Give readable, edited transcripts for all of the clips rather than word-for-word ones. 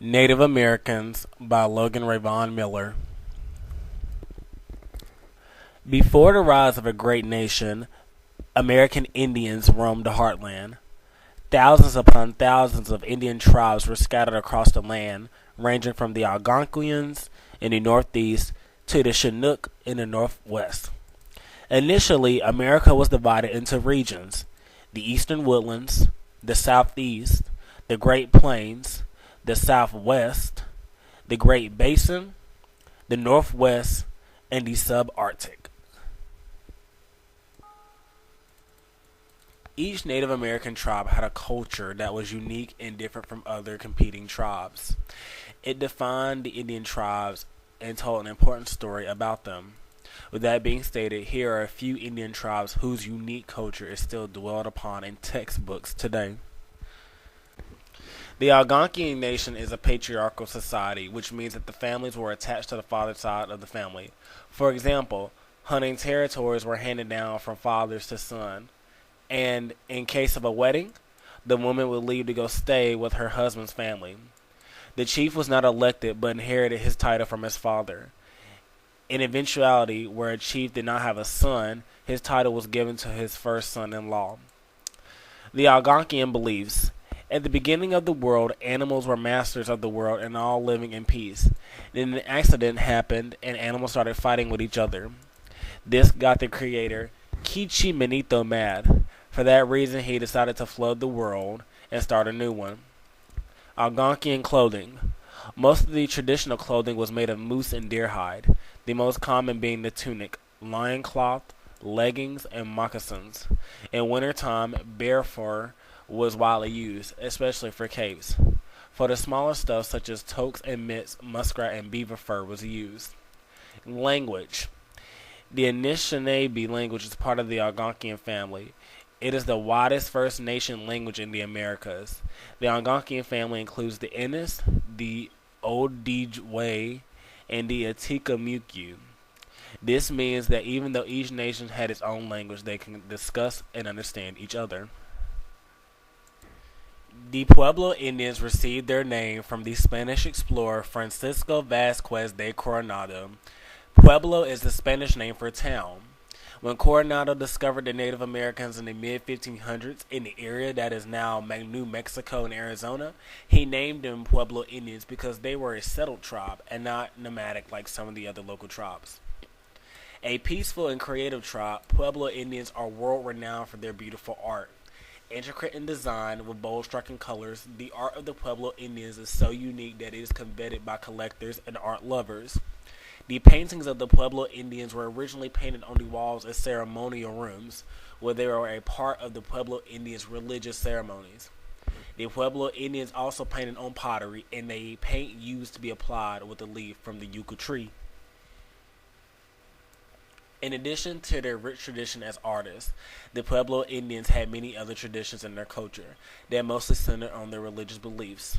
Native Americans by Logan Rayvon Miller. Before the rise of a great nation, American Indians roamed the heartland. Thousands upon thousands of Indian tribes were scattered across the land, ranging from the Algonquians in the northeast to the Chinook in the northwest. Initially, America was divided into regions: the eastern woodlands, the southeast, the Great Plains, the southwest, the Great Basin, the northwest, and the subarctic. Each Native American tribe had a culture that was unique and different from other competing tribes. It defined the Indian tribes and told an important story about them. With that being stated, here are a few Indian tribes whose unique culture is still dwelled upon in textbooks today. The Algonquian nation is a patriarchal society, which means that the families were attached to the father's side of the family. For example, hunting territories were handed down from fathers to son, and in case of a wedding, the woman would leave to go stay with her husband's family. The chief was not elected but inherited his title from his father. In eventuality, where a chief did not have a son, his title was given to his first son-in-law. The Algonquian beliefs: at the beginning of the world, animals were masters of the world and all living in peace. Then an accident happened and animals started fighting with each other. This got the creator, Kichi Manito, mad. For that reason, he decided to flood the world and start a new one. Algonquian clothing. Most of the traditional clothing was made of moose and deer hide, the most common being the tunic, lion cloth, leggings, and moccasins. In wintertime, bear fur was widely used, especially for capes. For the smaller stuff such as toques and mitts, muskrat and beaver fur was used. Language. The Anishinaabe language is part of the Algonquian family. It is the widest First Nation language in the Americas. The Algonquian family includes the Innis, the Ojibwe, and the Atikamuku. This means that even though each nation had its own language, they can discuss and understand each other. The Pueblo Indians received their name from the Spanish explorer Francisco Vasquez de Coronado. Pueblo is the Spanish name for town. When Coronado discovered the Native Americans in the mid-1500s in the area that is now New Mexico and Arizona, he named them Pueblo Indians because they were a settled tribe and not nomadic like some of the other local tribes. A peaceful and creative tribe, Pueblo Indians are world-renowned for their beautiful art. Intricate in design with bold striking colors, the art of the Pueblo Indians is so unique that it is coveted by collectors and art lovers. The paintings of the Pueblo Indians were originally painted on the walls as ceremonial rooms, where they were a part of the Pueblo Indians' religious ceremonies. The Pueblo Indians also painted on pottery, and the paint used to be applied with a leaf from the yucca tree. In addition to their rich tradition as artists, the Pueblo Indians had many other traditions in their culture that mostly centered on their religious beliefs.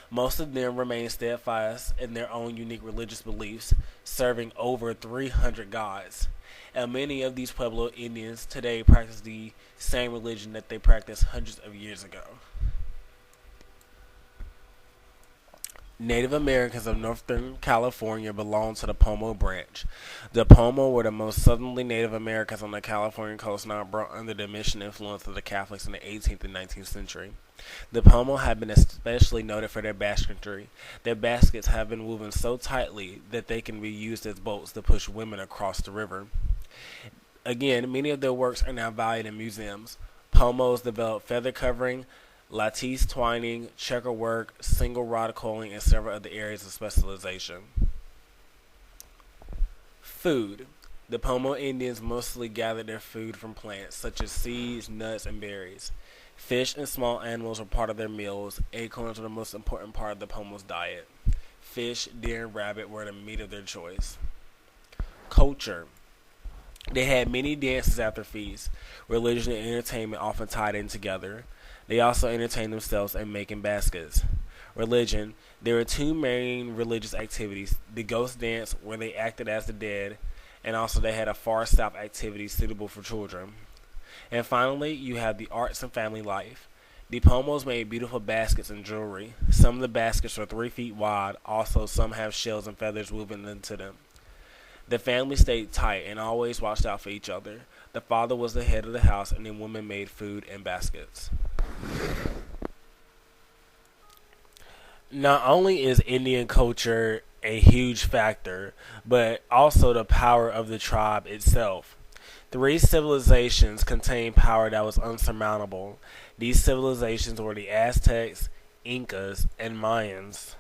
Most of them remain steadfast in their own unique religious beliefs, serving over 300 gods. And many of these Pueblo Indians today practice the same religion that they practiced hundreds of years ago. Native Americans of Northern California belong to the Pomo branch. The Pomo were the most southerly Native Americans on the California coast, now brought under the mission influence of the Catholics in the 18th and 19th century. The Pomo have been especially noted for their basketry. Their baskets have been woven so tightly that they can be used as boats to push women across the river. Again, many of their works are now valued in museums. Pomos developed feather covering, lattice twining, checker work, single rod coiling, and several other areas of specialization. Food. The Pomo Indians mostly gathered their food from plants, such as seeds, nuts, and berries. Fish and small animals were part of their meals. Acorns were the most important part of the Pomo's diet. Fish, deer, and rabbit were the meat of their choice. Culture. They had many dances after feasts. Religion and entertainment often tied in together. They also entertained themselves in making baskets. Religion. There were two main religious activities: the ghost dance, where they acted as the dead, and also they had a far south activity suitable for children. And finally, you have the arts and family life. The pomos made beautiful baskets and jewelry. Some of the baskets are 3 feet wide, also, some have shells and feathers woven into them. The family stayed tight and always watched out for each other. The father was the head of the house, and the women made food in baskets. Not only is Indian culture a huge factor, but also the power of the tribe itself. 3 civilizations contained power that was unsurmountable. These civilizations were the Aztecs, Incas, and Mayans.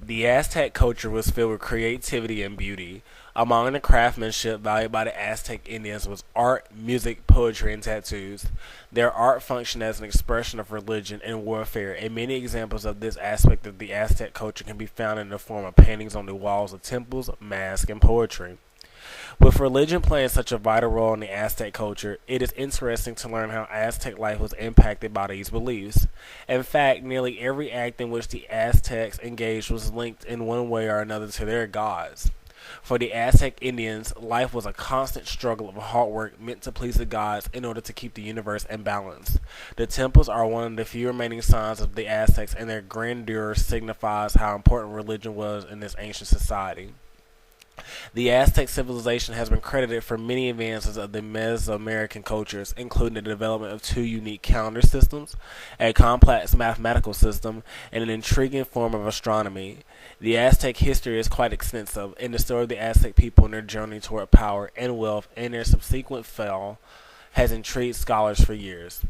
The Aztec culture was filled with creativity and beauty. Among the craftsmanship valued by the Aztec Indians was art, music, poetry, and tattoos. Their art functioned as an expression of religion and warfare, and many examples of this aspect of the Aztec culture can be found in the form of paintings on the walls of temples, masks, and poetry. With religion playing such a vital role in the Aztec culture, it is interesting to learn how Aztec life was impacted by these beliefs. In fact, nearly every act in which the Aztecs engaged was linked in one way or another to their gods. For the Aztec Indians, life was a constant struggle of hard work meant to please the gods in order to keep the universe in balance. The temples are one of the few remaining signs of the Aztecs, and their grandeur signifies how important religion was in this ancient society. The Aztec civilization has been credited for many advances of the Mesoamerican cultures, including the development of 2 unique calendar systems, a complex mathematical system, and an intriguing form of astronomy. The Aztec history is quite extensive, and the story of the Aztec people and their journey toward power and wealth and their subsequent fall has intrigued scholars for years.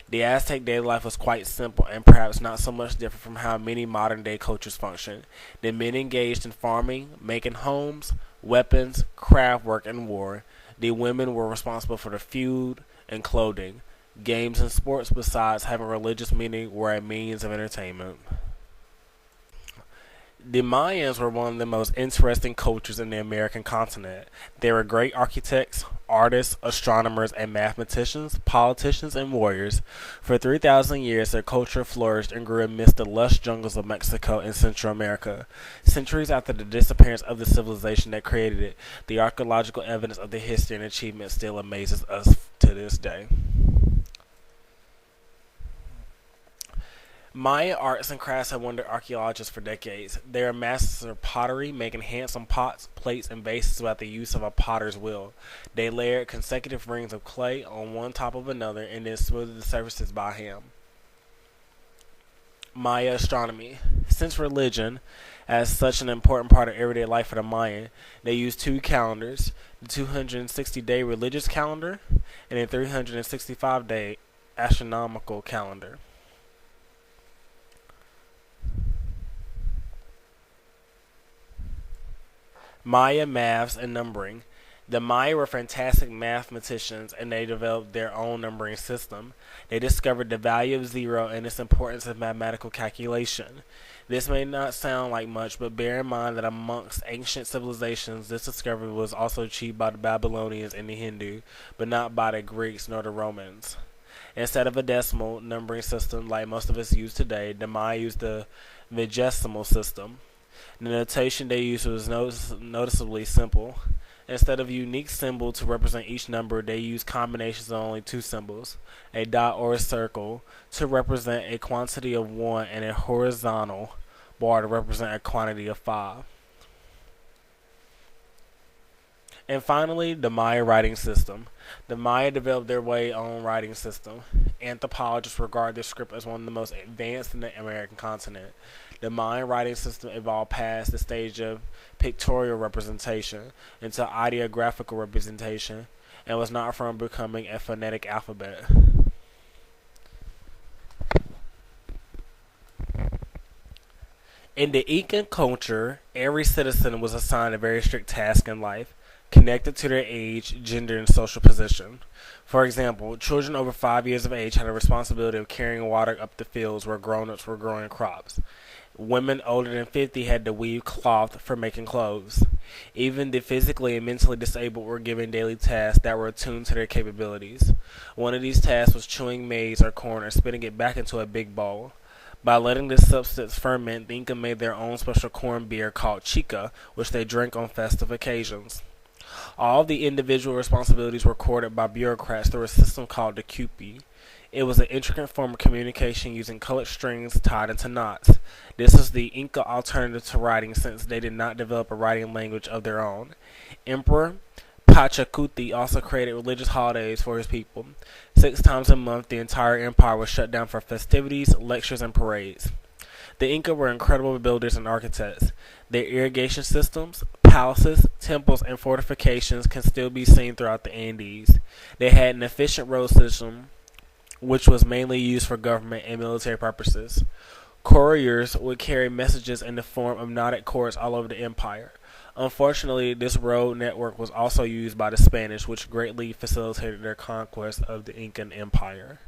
The Aztec daily life was quite simple and perhaps not so much different from how many modern-day cultures function. The men engaged in farming, making homes, weapons, craft work, and war. The women were responsible for the food and clothing. Games and sports, besides having religious meaning, were a means of entertainment. The Mayans were one of the most interesting cultures in the American continent. They were great architects, artists, astronomers, and mathematicians, politicians, and warriors. For 3,000 years, their culture flourished and grew amidst the lush jungles of Mexico and Central America. Centuries after the disappearance of the civilization that created it, the archaeological evidence of the history and achievement still amazes us to this day. Maya arts and crafts have wondered archaeologists for decades. They are masters of pottery, making handsome pots, plates, and vases without the use of a potter's wheel. They layered consecutive rings of clay on one top of another and then smoothed the surfaces by hand. Maya astronomy. Since religion, as such an important part of everyday life for the Mayan, they used 2 calendars, the 260-day religious calendar and a 365-day astronomical calendar. Maya maths and numbering. The Maya were fantastic mathematicians, and they developed their own numbering system. They discovered the value of 0 and its importance in mathematical calculation. This may not sound like much, but bear in mind that amongst ancient civilizations, this discovery was also achieved by the Babylonians and the Hindu, but not by the Greeks nor the Romans. Instead of a decimal numbering system like most of us use today, the Maya used the vigesimal system. The notation they used was noticeably simple. Instead of a unique symbol to represent each number, they used combinations of only 2 symbols, a dot or a circle, to represent a quantity of 1 and a horizontal bar to represent a quantity of 5. And finally, the Maya writing system. The Maya developed their way own writing system. Anthropologists regard this script as one of the most advanced in the American continent. The Mayan writing system evolved past the stage of pictorial representation into ideographical representation and was not far from becoming a phonetic alphabet. In the Incan culture, every citizen was assigned a very strict task in life, connected to their age, gender, and social position. For example, children over 5 years of age had a responsibility of carrying water up the fields where grown-ups were growing crops. Women older than 50 had to weave cloth for making clothes. Even the physically and mentally disabled were given daily tasks that were attuned to their capabilities. One of these tasks was chewing maize or corn or spitting it back into a big bowl. By letting this substance ferment, the Inca made their own special corn beer called chica, which they drank on festive occasions. All of the individual responsibilities were recorded by bureaucrats through a system called the Cupi. It was an intricate form of communication using colored strings tied into knots. This was the Inca alternative to writing since they did not develop a writing language of their own. Emperor Pachacuti also created religious holidays for his people. 6 times a month, the entire empire was shut down for festivities, lectures, and parades. The Inca were incredible builders and architects. Their irrigation systems, palaces, temples, and fortifications can still be seen throughout the Andes. They had an efficient road system, which was mainly used for government and military purposes. Couriers would carry messages in the form of knotted cords all over the empire. Unfortunately, this road network was also used by the Spanish, which greatly facilitated their conquest of the Incan Empire.